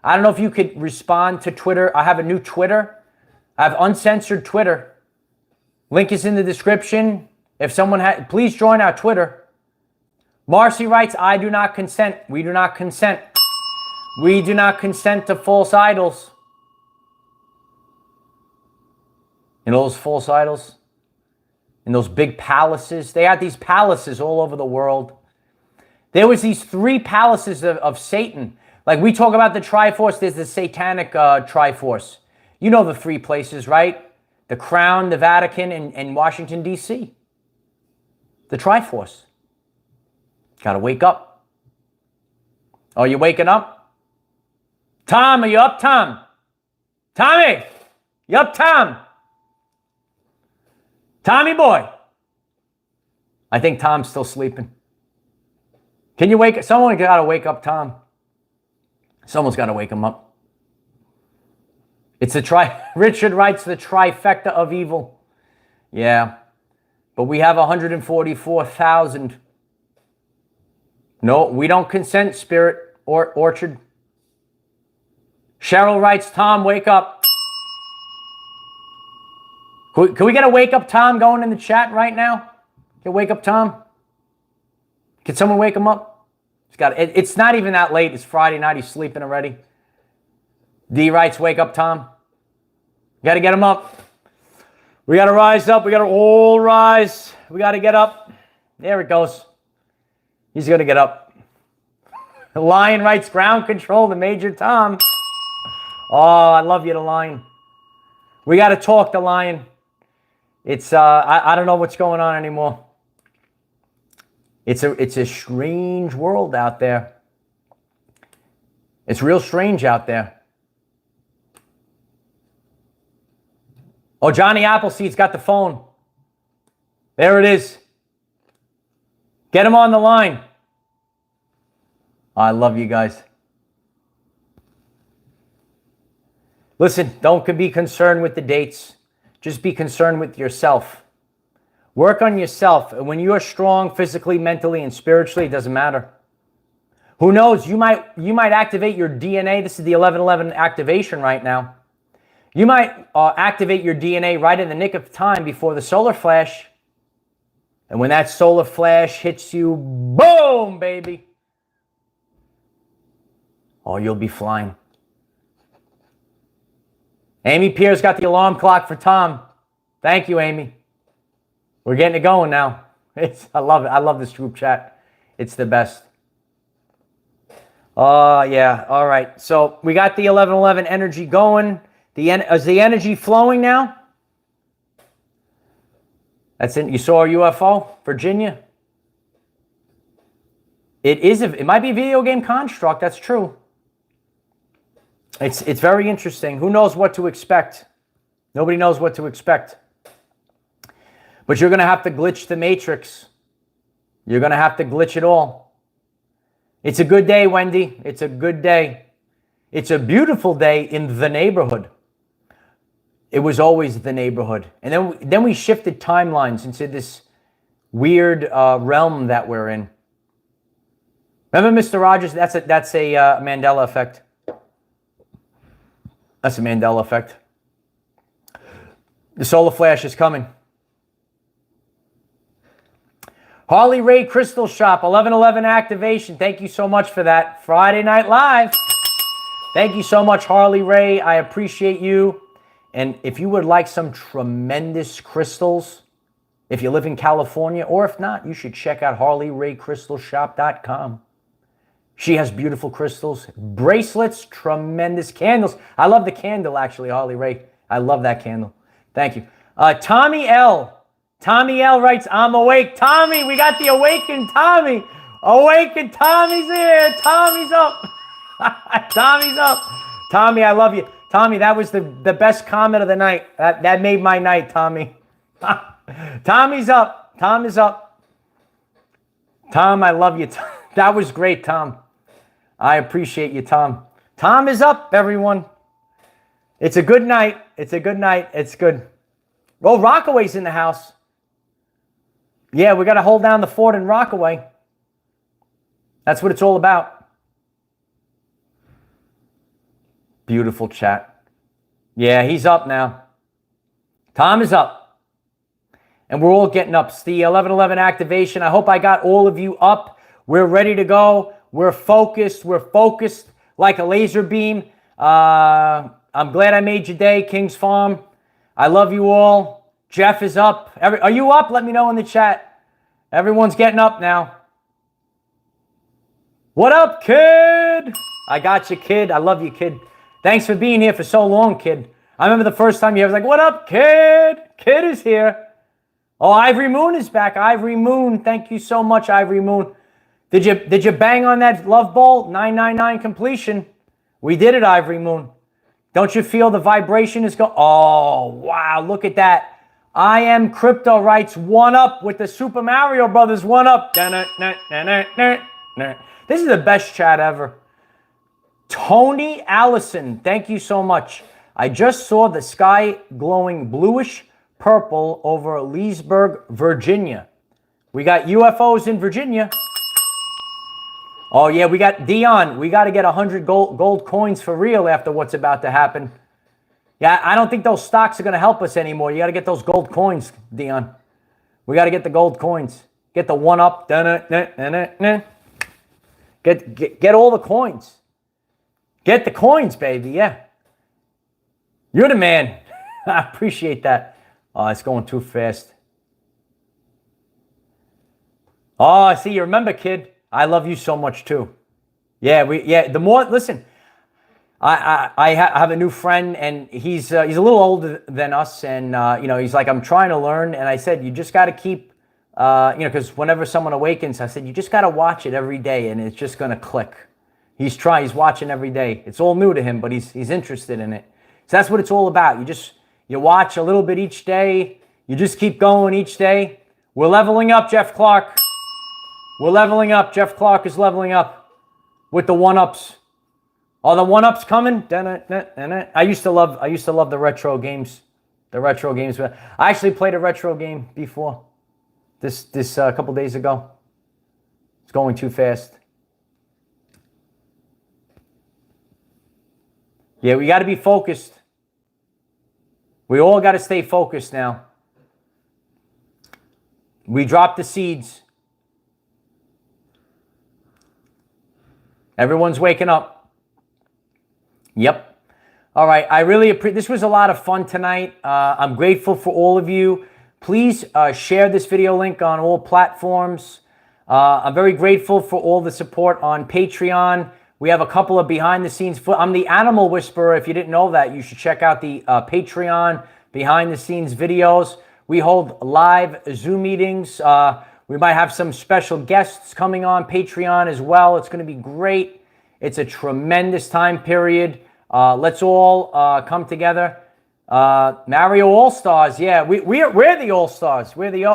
don't know if you could respond to Twitter. I have a new Twitter. I have uncensored Twitter. Link is in the description. If someone please join our Twitter. Marcy writes, I do not consent. We do not consent. We do not consent to false idols. You know those false idols? In those big palaces. They had these palaces all over the world. There was these 3 palaces of Satan. Like we talk about the Triforce, there's the satanic Triforce. You know the 3 places, right? The Crown, the Vatican, and Washington, D.C. The Triforce. Got to wake up. Are you waking up? Tom, are you up, Tom? Tommy, you up, Tom? Tommy boy. I think Tom's still sleeping. Can you wake, someone got to wake up Tom. Someone's got to wake him up. It's Richard writes the trifecta of evil. Yeah. But we have 144,000. No, we don't consent, Spirit or Orchard. Cheryl writes, Tom, wake up. Can we get a wake up Tom going in the chat right now? Can wake up Tom? Can someone wake him up? It's not even that late. It's Friday night. He's sleeping already. D writes, wake up Tom. You got to get him up. We got to rise up. We got to all rise. We got to get up. There it goes. He's going to get up. The Lion writes, ground control to Major Tom. Oh, I love you, the Lion. We got to talk, the Lion. It's, I don't know what's going on anymore. It's a strange world out there. It's real strange out there. Oh, Johnny Appleseed's got the phone. There it is. Get him on the line. I love you guys. Listen, don't be concerned with the dates. Just be concerned with yourself. Work on yourself. And when you're strong physically, mentally, and spiritually, it doesn't matter. Who knows? You might activate your DNA. This is the 1111 activation right now. You might activate your DNA right in the nick of time before the solar flash. And when that solar flash hits you, boom, baby. Oh, you'll be flying. Amy Pierce got the alarm clock for Tom. Thank you, Amy. We're getting it going now. I love it. I love this group chat. It's the best. Yeah. All right. So we got the 1111 energy going. Is the energy flowing now? That's it. You saw a UFO, Virginia? It might be a video game construct. That's true. It's very interesting. Who knows what to expect? Nobody knows what to expect. But you're going to have to glitch the matrix. You're going to have to glitch it all. It's a good day, Wendy. It's a good day. It's a beautiful day in the neighborhood. It was always the neighborhood. And then we shifted timelines into this weird realm that we're in. Remember, Mr. Rogers? That's a Mandela effect. That's a Mandela effect. The solar flash is coming. Harley Ray Crystal Shop, 1111 activation. Thank you so much for that. Friday Night Live. Thank you so much, Harley Ray. I appreciate you. And if you would like some tremendous crystals, if you live in California, or if not, you should check out HarleyRayCrystalShop.com. She has beautiful crystals, bracelets, tremendous candles. I love the candle, actually, Harley Ray. I love that candle. Thank you. Tommy L. Tommy L writes, I'm awake. Tommy, we got the awakened Tommy. Awakened Tommy's here. Tommy's up. Tommy's up. Tommy, I love you. Tommy, that was the best comment of the night. That made my night, Tommy. Tommy's up. Tom is up. Tom, I love you. That was great, Tom. I appreciate you, Tom. Tom is up, everyone. It's a good night. It's a good night. It's good. Oh, Rockaway's in the house. Yeah, we got to hold down the fort in Rockaway. That's what it's all about. Beautiful chat. Yeah, he's up now. Tom is up. And we're all getting up. It's the 1111 activation. I hope I got all of you up. We're ready to go. We're focused. We're focused like a laser beam. I'm glad I made your day, King's Farm. I love you all. Jeff is up. Are you up? Let me know in the chat. Everyone's getting up now. What up, kid? I got you, kid. I love you, kid. Thanks for being here for so long, kid. I remember the first time you was like, what up, kid? Kid is here. Oh, Ivory Moon is back. Ivory Moon. Thank you so much, Ivory Moon. Did you bang on that love ball? 999 completion. We did it, Ivory Moon. Don't you feel the vibration is going? Oh, wow. Look at that. I Am Crypto writes 1 up with the Super Mario Brothers 1 up. This is the best chat ever. Tony Allison, thank you so much. I just saw the sky glowing bluish purple over Leesburg, Virginia. We got UFOs in Virginia. Oh yeah, we got Dion. We got to get 100 gold coins for real after what's about to happen. Yeah, I don't think those stocks are going to help us anymore. You got to get those gold coins, Dion. We got to get the gold coins. Get the one up. Get all the coins. Get the coins, baby. Yeah. You're the man. I appreciate that. Oh, it's going too fast. Oh, I see. You remember, kid. I love you so much too. Yeah, the more, listen, I have a new friend, and he's a little older than us, and he's like, I'm trying to learn, and I said, you just got to keep, because whenever someone awakens, I said, you just got to watch it every day, and it's just gonna click. He's watching every day. It's all new to him, but he's interested in it. So that's what it's all about. You watch a little bit each day. You just keep going each day. We're leveling up, Jeff Clark. We're leveling up. Jeff Clark is leveling up with the one-ups. Are the one-ups coming? I used to love the retro games. The retro games. I actually played a retro game before. This a couple days ago. It's going too fast. Yeah, we got to be focused. We all got to stay focused now. We dropped the seeds. Everyone's waking up. Yep. All right. I really appreciate. This was a lot of fun tonight. I'm grateful for all of you. Please share this video link on all platforms. I'm very grateful for all the support on Patreon. We have a couple of behind-the-scenes. I'm the Animal Whisperer. If you didn't know that, you should check out the Patreon behind-the-scenes videos. We hold live Zoom meetings. We might have some special guests coming on Patreon as well. It's going to be great. It's a tremendous time period. Let's all come together. Mario All-Stars. Yeah, we're the All-Stars. We're the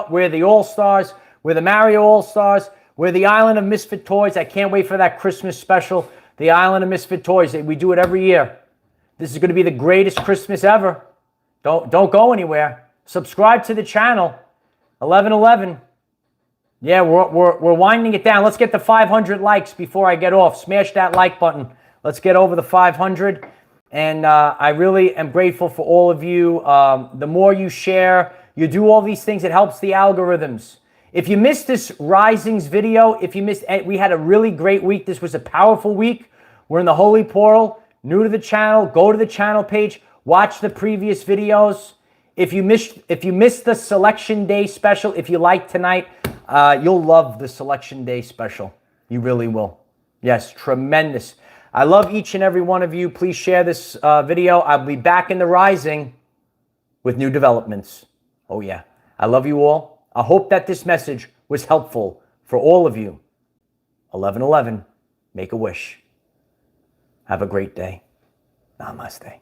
All-Stars. We're the Mario All-Stars. We're the Island of Misfit Toys. I can't wait for that Christmas special. The Island of Misfit Toys. We do it every year. This is going to be the greatest Christmas ever. Don't go anywhere. Subscribe to the channel. 1111. Yeah, we're winding it down. Let's get the 500 likes before I get off. Smash that like button. Let's get over the 500. And I really am grateful for all of you. The more you share, you do all these things, it helps the algorithms. If you missed this Risings video, we had a really great week. This was a powerful week. We're in the Holy Portal. New to the channel, go to the channel page. Watch the previous videos. If you missed the Selection Day special, if you like tonight, you'll love the Selection Day special. You really will. Yes, tremendous. I love each and every one of you. Please share this video. I'll be back in the Rising with new developments. Oh, yeah. I love you all. I hope that this message was helpful for all of you. 1111, make a wish. Have a great day. Namaste.